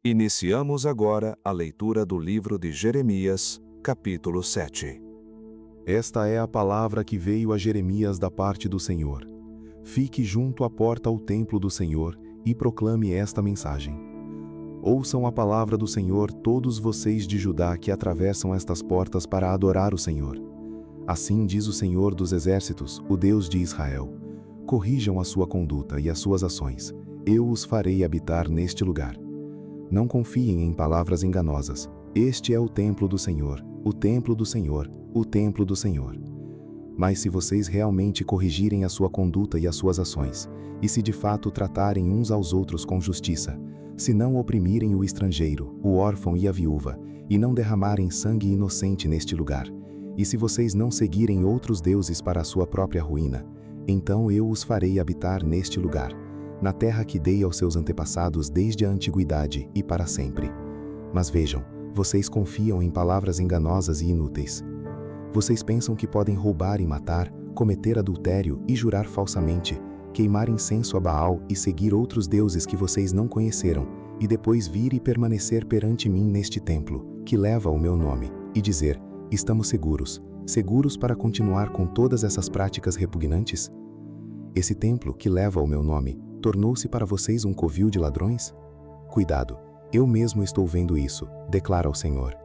Iniciamos agora a leitura do livro de Jeremias, capítulo 7. Esta é a palavra que veio a Jeremias da parte do Senhor. Fique junto à porta ao templo do Senhor e proclame esta mensagem. Ouçam a palavra do Senhor todos vocês de Judá que atravessam estas portas para adorar o Senhor. Assim diz o Senhor dos Exércitos, o Deus de Israel. Corrijam a sua conduta e as suas ações. Eu os farei habitar neste lugar. Não confiem em palavras enganosas. Este é o templo do Senhor, o templo do Senhor, o templo do Senhor. Mas se vocês realmente corrigirem a sua conduta e as suas ações, e se de fato tratarem uns aos outros com justiça, se não oprimirem o estrangeiro, o órfão e a viúva, e não derramarem sangue inocente neste lugar, e se vocês não seguirem outros deuses para a sua própria ruína, então eu os farei habitar neste lugar, na terra que dei aos seus antepassados desde a antiguidade e para sempre. Mas vejam, vocês confiam em palavras enganosas e inúteis. Vocês pensam que podem roubar e matar, cometer adultério e jurar falsamente, queimar incenso a Baal e seguir outros deuses que vocês não conheceram, e depois vir e permanecer perante mim neste templo, que leva o meu nome, e dizer, estamos seguros, seguros para continuar com todas essas práticas repugnantes? Esse templo, que leva o meu nome, tornou-se para vocês um covil de ladrões? Cuidado, eu mesmo estou vendo isso, declara o Senhor.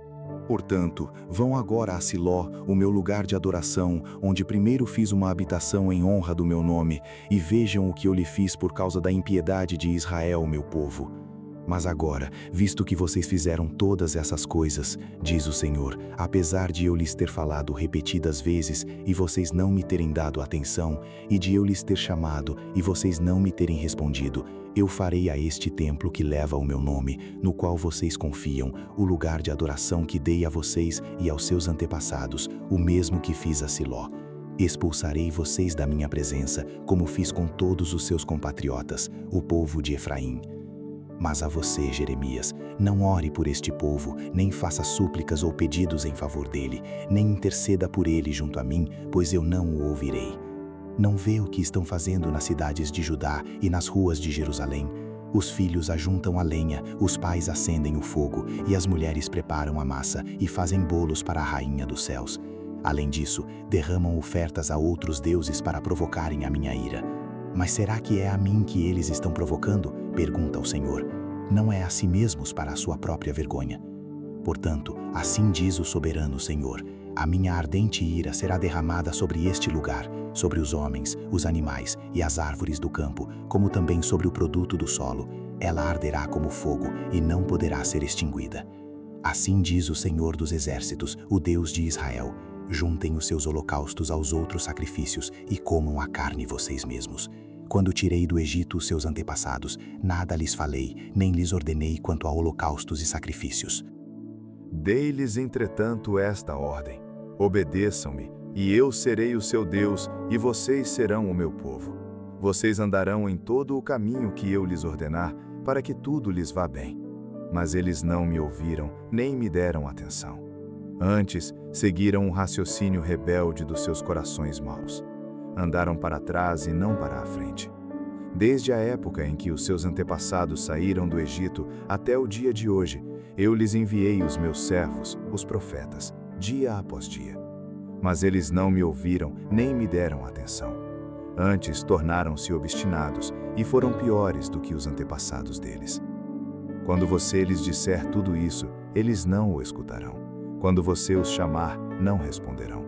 Portanto, vão agora a Siló, o meu lugar de adoração, onde primeiro fiz uma habitação em honra do meu nome, e vejam o que eu lhe fiz por causa da impiedade de Israel, meu povo. Mas agora, visto que vocês fizeram todas essas coisas, diz o Senhor, apesar de eu lhes ter falado repetidas vezes e vocês não me terem dado atenção, e de eu lhes ter chamado e vocês não me terem respondido, eu farei a este templo que leva o meu nome, no qual vocês confiam, o lugar de adoração que dei a vocês e aos seus antepassados, o mesmo que fiz a Siló. Expulsarei vocês da minha presença, como fiz com todos os seus compatriotas, o povo de Efraim. Mas a você, Jeremias, não ore por este povo, nem faça súplicas ou pedidos em favor dele, nem interceda por ele junto a mim, pois eu não o ouvirei. Não vê o que estão fazendo nas cidades de Judá e nas ruas de Jerusalém? Os filhos ajuntam a lenha, os pais acendem o fogo, e as mulheres preparam a massa e fazem bolos para a rainha dos céus. Além disso, derramam ofertas a outros deuses para provocarem a minha ira. Mas será que é a mim que eles estão provocando? Pergunta o Senhor. Não é a si mesmos para a sua própria vergonha. Portanto, assim diz o soberano Senhor, a minha ardente ira será derramada sobre este lugar, sobre os homens, os animais e as árvores do campo, como também sobre o produto do solo. Ela arderá como fogo e não poderá ser extinguida. Assim diz o Senhor dos Exércitos, o Deus de Israel. Juntem os seus holocaustos aos outros sacrifícios e comam a carne vocês mesmos. Quando tirei do Egito os seus antepassados, nada lhes falei, nem lhes ordenei quanto a holocaustos e sacrifícios. Dei-lhes, entretanto, esta ordem: obedeçam-me, e eu serei o seu Deus, e vocês serão o meu povo. Vocês andarão em todo o caminho que eu lhes ordenar, para que tudo lhes vá bem. Mas eles não me ouviram, nem me deram atenção. Antes, seguiram um raciocínio rebelde dos seus corações maus. Andaram para trás e não para a frente. Desde a época em que os seus antepassados saíram do Egito até o dia de hoje, eu lhes enviei os meus servos, os profetas, dia após dia. Mas eles não me ouviram, nem me deram atenção. Antes tornaram-se obstinados e foram piores do que os antepassados deles. Quando você lhes disser tudo isso, eles não o escutarão. Quando você os chamar, não responderão.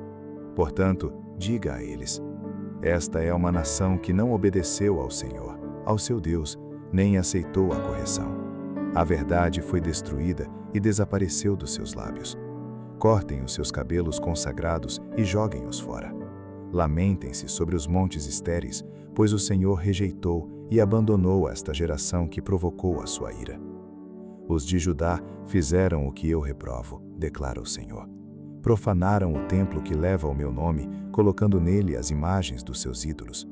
Portanto, diga a eles: esta é uma nação que não obedeceu ao Senhor, ao seu Deus, nem aceitou a correção. A verdade foi destruída e desapareceu dos seus lábios. Cortem os seus cabelos consagrados e joguem-os fora. Lamentem-se sobre os montes estéreis, pois o Senhor rejeitou e abandonou esta geração que provocou a sua ira. Os de Judá fizeram o que eu reprovo, declara o Senhor. Profanaram o templo que leva o meu nome, colocando nele as imagens dos seus ídolos.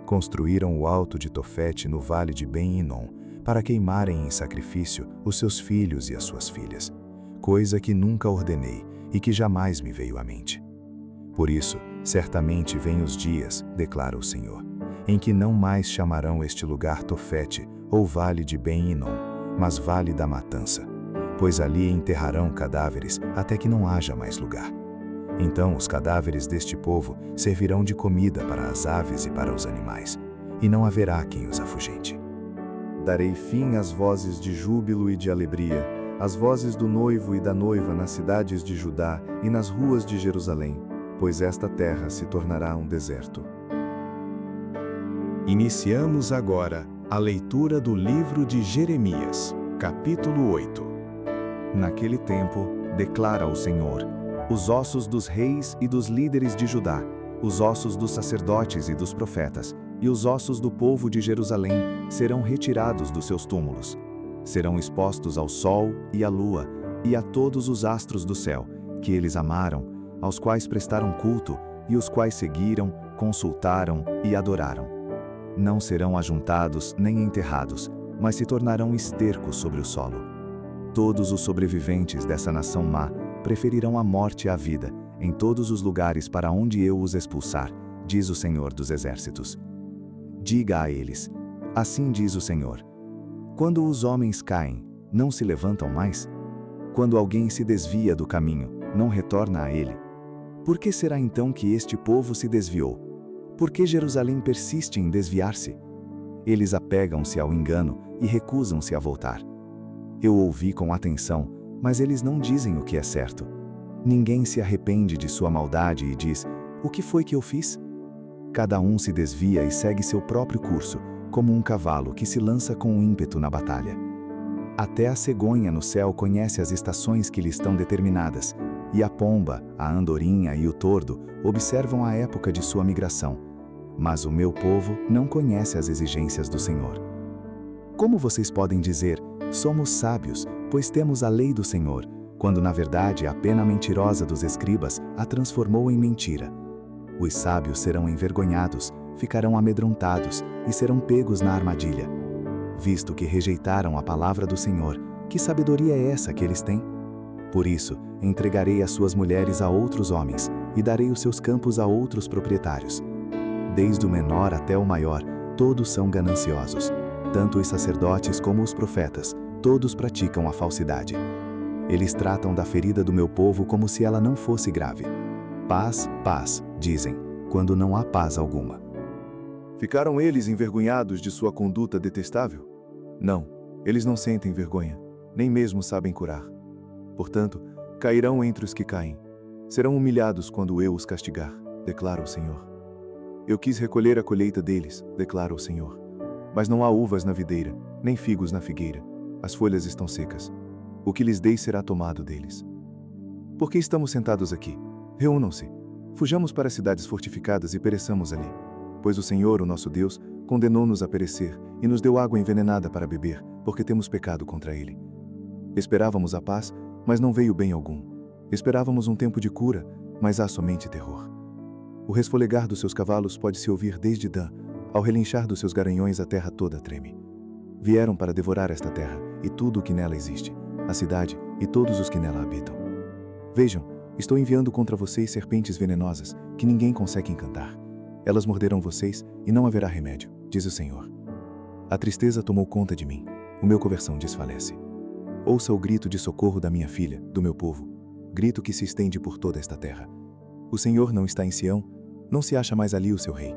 Construíram o alto de Tofete no vale de Ben-Hinom, para queimarem em sacrifício os seus filhos e as suas filhas, coisa que nunca ordenei e que jamais me veio à mente. Por isso, certamente vêm os dias, declara o Senhor, em que não mais chamarão este lugar Tofete ou vale de Ben-Hinom, mas vale da matança, pois ali enterrarão cadáveres até que não haja mais lugar. Então os cadáveres deste povo servirão de comida para as aves e para os animais, e não haverá quem os afugente. Darei fim às vozes de júbilo e de alegria, às vozes do noivo e da noiva nas cidades de Judá e nas ruas de Jerusalém, pois esta terra se tornará um deserto. Iniciamos agora a leitura do livro de Jeremias, capítulo 8. Naquele tempo, declara o Senhor, os ossos dos reis e dos líderes de Judá, os ossos dos sacerdotes e dos profetas, e os ossos do povo de Jerusalém serão retirados dos seus túmulos. Serão expostos ao sol e à lua, e a todos os astros do céu, que eles amaram, aos quais prestaram culto, e os quais seguiram, consultaram e adoraram. Não serão ajuntados nem enterrados, mas se tornarão estercos sobre o solo. Todos os sobreviventes dessa nação má preferirão a morte à vida, em todos os lugares para onde eu os expulsar, diz o Senhor dos Exércitos. Diga a eles, assim diz o Senhor: quando os homens caem, não se levantam mais? Quando alguém se desvia do caminho, não retorna a ele? Por que será então que este povo se desviou? Por que Jerusalém persiste em desviar-se? Eles apegam-se ao engano e recusam-se a voltar. Eu ouvi com atenção, mas eles não dizem o que é certo. Ninguém se arrepende de sua maldade e diz: o que foi que eu fiz? Cada um se desvia e segue seu próprio curso, como um cavalo que se lança com ímpeto na batalha. Até a cegonha no céu conhece as estações que lhe estão determinadas, e a pomba, a andorinha e o tordo observam a época de sua migração. Mas o meu povo não conhece as exigências do Senhor. Como vocês podem dizer, somos sábios, pois temos a lei do Senhor, quando na verdade a pena mentirosa dos escribas a transformou em mentira? Os sábios serão envergonhados, ficarão amedrontados e serão pegos na armadilha. Visto que rejeitaram a palavra do Senhor, que sabedoria é essa que eles têm? Por isso, entregarei as suas mulheres a outros homens e darei os seus campos a outros proprietários. Desde o menor até o maior, todos são gananciosos. Tanto os sacerdotes como os profetas, todos praticam a falsidade. Eles tratam da ferida do meu povo como se ela não fosse grave. Paz, paz, dizem, quando não há paz alguma. Ficaram eles envergonhados de sua conduta detestável? Não, eles não sentem vergonha, nem mesmo sabem curar. Portanto, cairão entre os que caem. Serão humilhados quando eu os castigar, declara o Senhor. Eu quis recolher a colheita deles, declara o Senhor. Mas não há uvas na videira, nem figos na figueira. As folhas estão secas. O que lhes dei será tomado deles. Por que estamos sentados aqui? Reúnam-se. Fujamos para cidades fortificadas e pereçamos ali. Pois o Senhor, o nosso Deus, condenou-nos a perecer e nos deu água envenenada para beber, porque temos pecado contra Ele. Esperávamos a paz, mas não veio bem algum. Esperávamos um tempo de cura, mas há somente terror. O resfolegar dos seus cavalos pode-se ouvir desde Dan. Ao relinchar dos seus garanhões a terra toda treme. Vieram para devorar esta terra e tudo o que nela existe, a cidade e todos os que nela habitam. Vejam, estou enviando contra vocês serpentes venenosas, que ninguém consegue encantar. Elas morderão vocês e não haverá remédio, diz o Senhor. A tristeza tomou conta de mim, o meu coração desfalece. Ouça o grito de socorro da minha filha, do meu povo, grito que se estende por toda esta terra. O Senhor não está em Sião, não se acha mais ali o seu rei.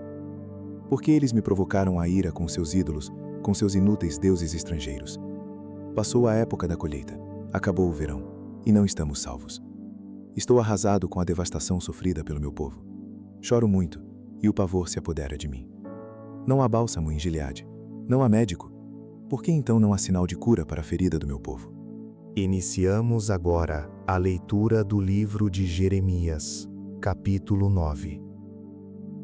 Porque eles me provocaram a ira com seus ídolos, com seus inúteis deuses estrangeiros. Passou a época da colheita, acabou o verão, e não estamos salvos. Estou arrasado com a devastação sofrida pelo meu povo. Choro muito, e o pavor se apodera de mim. Não há bálsamo em Gileade, não há médico. Por que então não há sinal de cura para a ferida do meu povo? Iniciamos agora a leitura do livro de Jeremias, capítulo 9.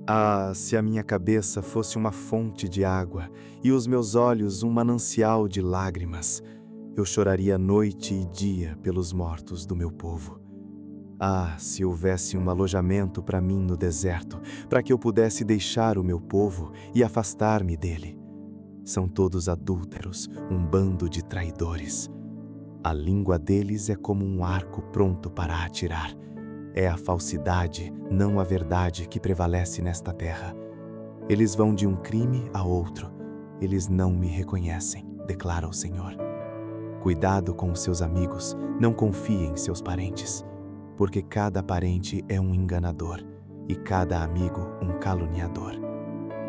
Ah, se a minha cabeça fosse uma fonte de água e os meus olhos um manancial de lágrimas, eu choraria noite e dia pelos mortos do meu povo. Ah, se houvesse um alojamento para mim no deserto, para que eu pudesse deixar o meu povo e afastar-me dele. São todos adúlteros, um bando de traidores. A língua deles é como um arco pronto para atirar. É a falsidade, não a verdade, que prevalece nesta terra. Eles vão de um crime a outro. Eles não me reconhecem, declara o Senhor. Cuidado com os seus amigos, não confie em seus parentes, porque cada parente é um enganador e cada amigo um caluniador.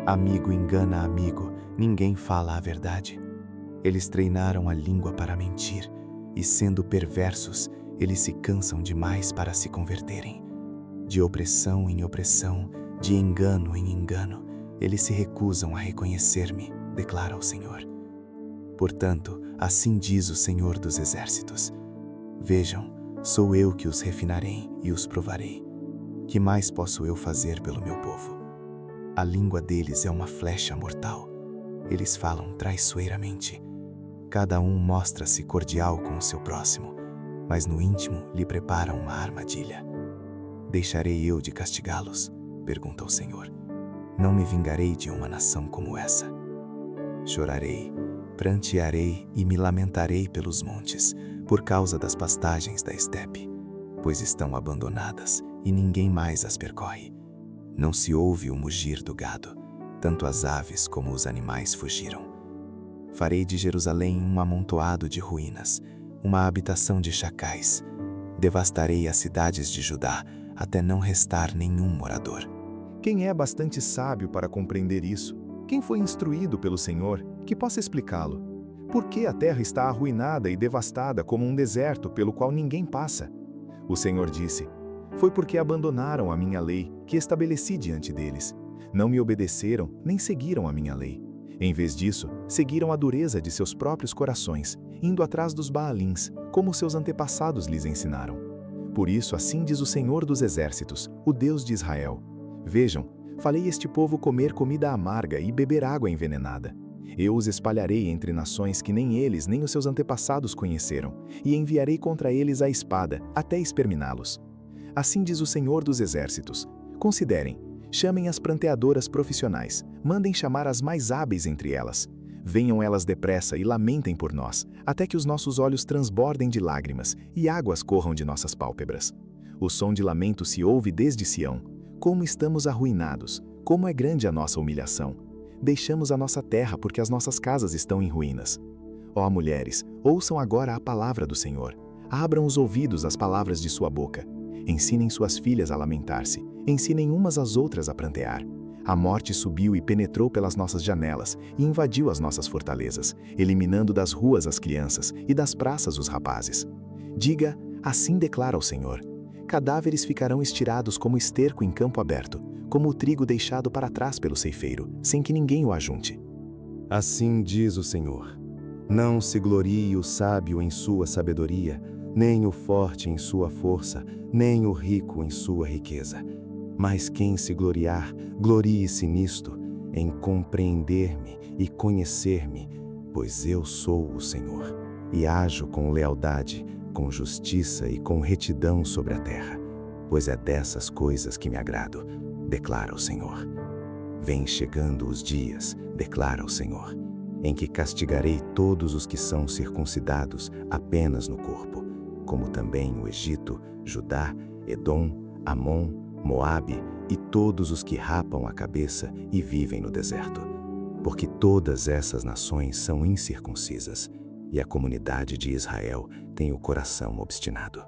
Amigo engana amigo, ninguém fala a verdade. Eles treinaram a língua para mentir, e sendo perversos, eles se cansam demais para se converterem. De opressão em opressão, de engano em engano, eles se recusam a reconhecer-me, declara o Senhor. Portanto, assim diz o Senhor dos Exércitos: Vejam, sou eu que os refinarei e os provarei. Que mais posso eu fazer pelo meu povo? A língua deles é uma flecha mortal. Eles falam traiçoeiramente. Cada um mostra-se cordial com o seu próximo, mas no íntimo lhe preparam uma armadilha. Deixarei eu de castigá-los? Pergunta o Senhor. Não me vingarei de uma nação como essa. Chorarei, prantearei e me lamentarei pelos montes, por causa das pastagens da estepe, pois estão abandonadas e ninguém mais as percorre. Não se ouve o mugir do gado, tanto as aves como os animais fugiram. Farei de Jerusalém um amontoado de ruínas, uma habitação de chacais. Devastarei as cidades de Judá, até não restar nenhum morador. Quem é bastante sábio para compreender isso? Quem foi instruído pelo Senhor, que possa explicá-lo? Por que a terra está arruinada e devastada como um deserto pelo qual ninguém passa? O Senhor disse: Foi porque abandonaram a minha lei, que estabeleci diante deles. Não me obedeceram, nem seguiram a minha lei. Em vez disso, seguiram a dureza de seus próprios corações, indo atrás dos Baalins, como seus antepassados lhes ensinaram. Por isso, assim diz o Senhor dos Exércitos, o Deus de Israel: Vejam, falei este povo comer comida amarga e beber água envenenada. Eu os espalharei entre nações que nem eles nem os seus antepassados conheceram, e enviarei contra eles a espada, até exterminá-los. Assim diz o Senhor dos Exércitos: Considerem, chamem as pranteadoras profissionais, mandem chamar as mais hábeis entre elas. Venham elas depressa e lamentem por nós, até que os nossos olhos transbordem de lágrimas e águas corram de nossas pálpebras. O som de lamento se ouve desde Sião. Como estamos arruinados, como é grande a nossa humilhação. Deixamos a nossa terra porque as nossas casas estão em ruínas. Ó mulheres, ouçam agora a palavra do Senhor. Abram os ouvidos às palavras de sua boca. Ensinem suas filhas a lamentar-se. Ensinem umas às outras a prantear. A morte subiu e penetrou pelas nossas janelas e invadiu as nossas fortalezas, eliminando das ruas as crianças e das praças os rapazes. Diga, assim declara o Senhor: Cadáveres ficarão estirados como esterco em campo aberto, como o trigo deixado para trás pelo ceifeiro, sem que ninguém o ajunte. Assim diz o Senhor: Não se glorie o sábio em sua sabedoria, nem o forte em sua força, nem o rico em sua riqueza. Mas quem se gloriar, glorie-se nisto, em compreender-me e conhecer-me, pois eu sou o Senhor, e ajo com lealdade, com justiça e com retidão sobre a terra, pois é dessas coisas que me agrado, declara o Senhor. Vem chegando os dias, declara o Senhor, em que castigarei todos os que são circuncidados apenas no corpo, como também o Egito, Judá, Edom, Amon, Moabe e todos os que rapam a cabeça e vivem no deserto. Porque todas essas nações são incircuncisas, e a comunidade de Israel tem o coração obstinado.